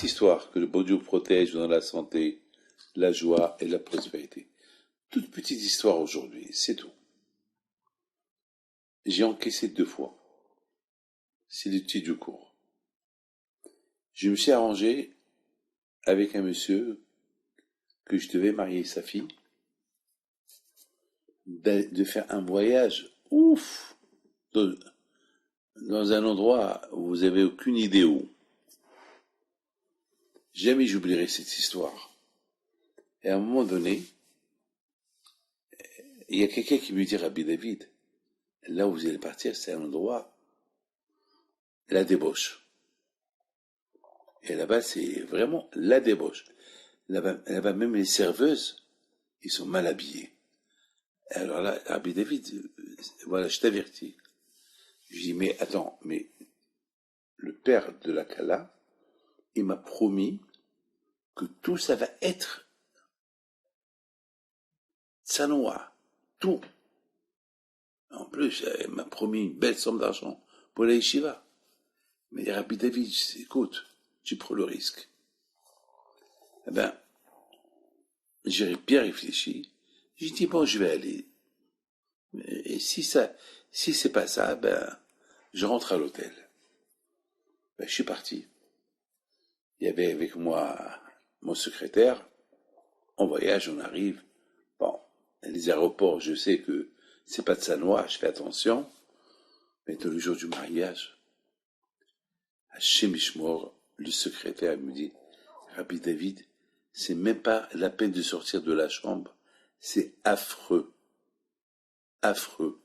histoire, que le bon Dieu protège dans la santé, la joie et la prospérité. Toute petite histoire aujourd'hui, c'est tout. J'ai encaissé 2 fois. C'est le titre du cours. Je me suis arrangé avec un monsieur que je devais marier sa fille, de faire un voyage ouf dans un endroit où vous avez aucune idée où. Jamais j'oublierai cette histoire. Et à un moment donné, il y a quelqu'un qui me dit, Rabbi David, là où vous allez partir, c'est un endroit, la débauche. Et là-bas, c'est vraiment la débauche. Là-bas, même les serveuses, ils sont mal habillés. Alors là, Rabbi David, voilà, je t'avertis. Je dis, mais attends, mais le père de la Kala, il m'a promis que tout ça va être tsanoa, tout. En plus, il m'a promis une belle somme d'argent pour la yeshiva. Mais Rabbi David, écoute, tu prends le risque. Eh ben, j'ai bien réfléchi. J'ai dit, bon, je vais aller. Et si c'est pas ça, ben, je rentre à l'hôtel. Ben, je suis parti. Il y avait avec moi mon secrétaire. On voyage, on arrive. Bon, les aéroports, je sais que c'est pas de Sanois, je fais attention. Mais dans le jour du mariage, à Shemishmor, le secrétaire me dit, Rabbi David, c'est même pas la peine de sortir de la chambre. C'est affreux. Affreux.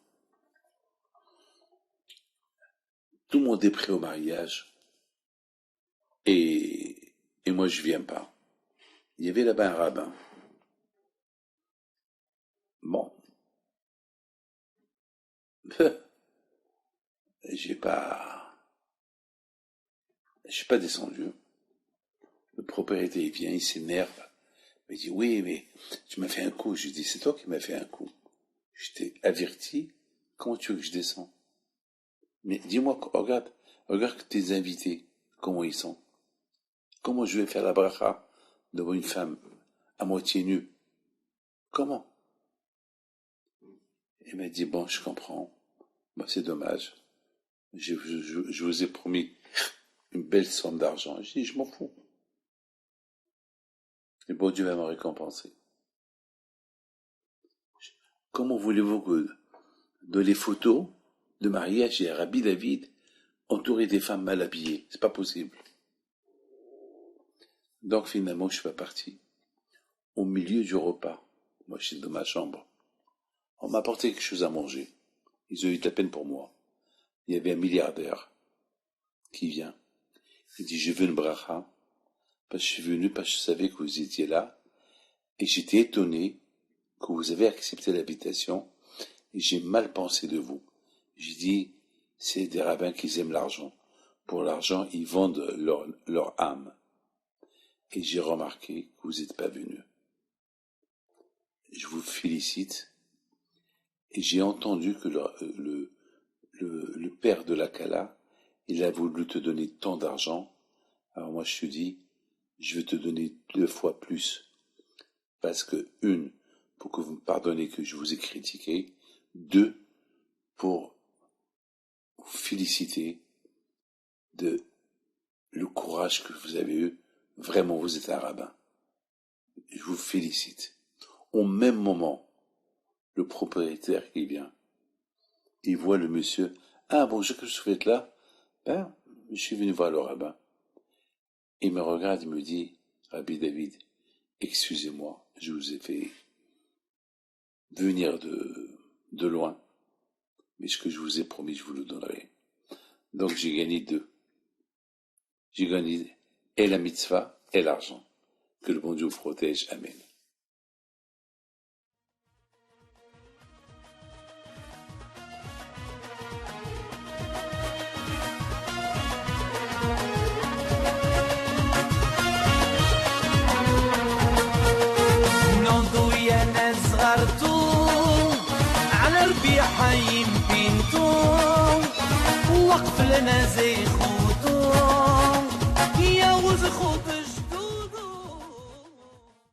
Tout le monde est prêt au mariage. Et moi, je viens pas. Il y avait là-bas un rabbin. Bon. J'ai pas descendu. Le propriétaire, il vient, il s'énerve. Il dit, oui, mais tu m'as fait un coup. Je dis, c'est toi qui m'as fait un coup. Je t'ai averti. Comment tu veux que je descends? Mais dis-moi, regarde tes invités, comment ils sont. Comment je vais faire la bracha devant une femme à moitié nue? Comment? Il m'a dit, bon, je comprends. Bon, c'est dommage. Je vous ai promis une belle somme d'argent. Je dis, je m'en fous. Et bon Dieu va me récompenser. Comment voulez-vous que dans les photos de mariage, il y a Rabbi David entouré des femmes mal habillées? C'est pas possible. Donc finalement, je suis pas parti. Au milieu du repas, moi j'étais dans ma chambre, on m'a apporté quelque chose à manger. Ils ont eu de la peine pour moi. Il y avait un milliardaire qui vient. Il dit, je veux une bracha, parce que je suis venu, parce que je savais que vous étiez là, et j'étais étonné que vous avez accepté l'invitation, et j'ai mal pensé de vous. J'ai dit, c'est des rabbins qui aiment l'argent. Pour l'argent, ils vendent leur âme. Et j'ai remarqué que vous n'êtes pas venu. Je vous félicite. Et j'ai entendu que le père de la Kala, il a voulu te donner tant d'argent. Alors moi, je te dis, je vais te donner 2 fois plus. Parce que, 1, pour que vous me pardonnez que je vous ai critiqué. 2, pour vous féliciter de le courage que vous avez eu. Vraiment, vous êtes un rabbin. Je vous félicite. Au même moment, le propriétaire qui vient, il voit le monsieur. Ah, bonjour, que vous faites là? Ben, je suis venu voir le rabbin. Il me regarde, il me dit, Rabbi David, excusez-moi, je vous ai fait venir de loin, mais ce que je vous ai promis, je vous le donnerai. Donc j'ai gagné 2. J'ai gagné et la mitzvah et l'argent. Que le bon Dieu vous protège. Amen. حيم بنتو وقف لنا زي خوتو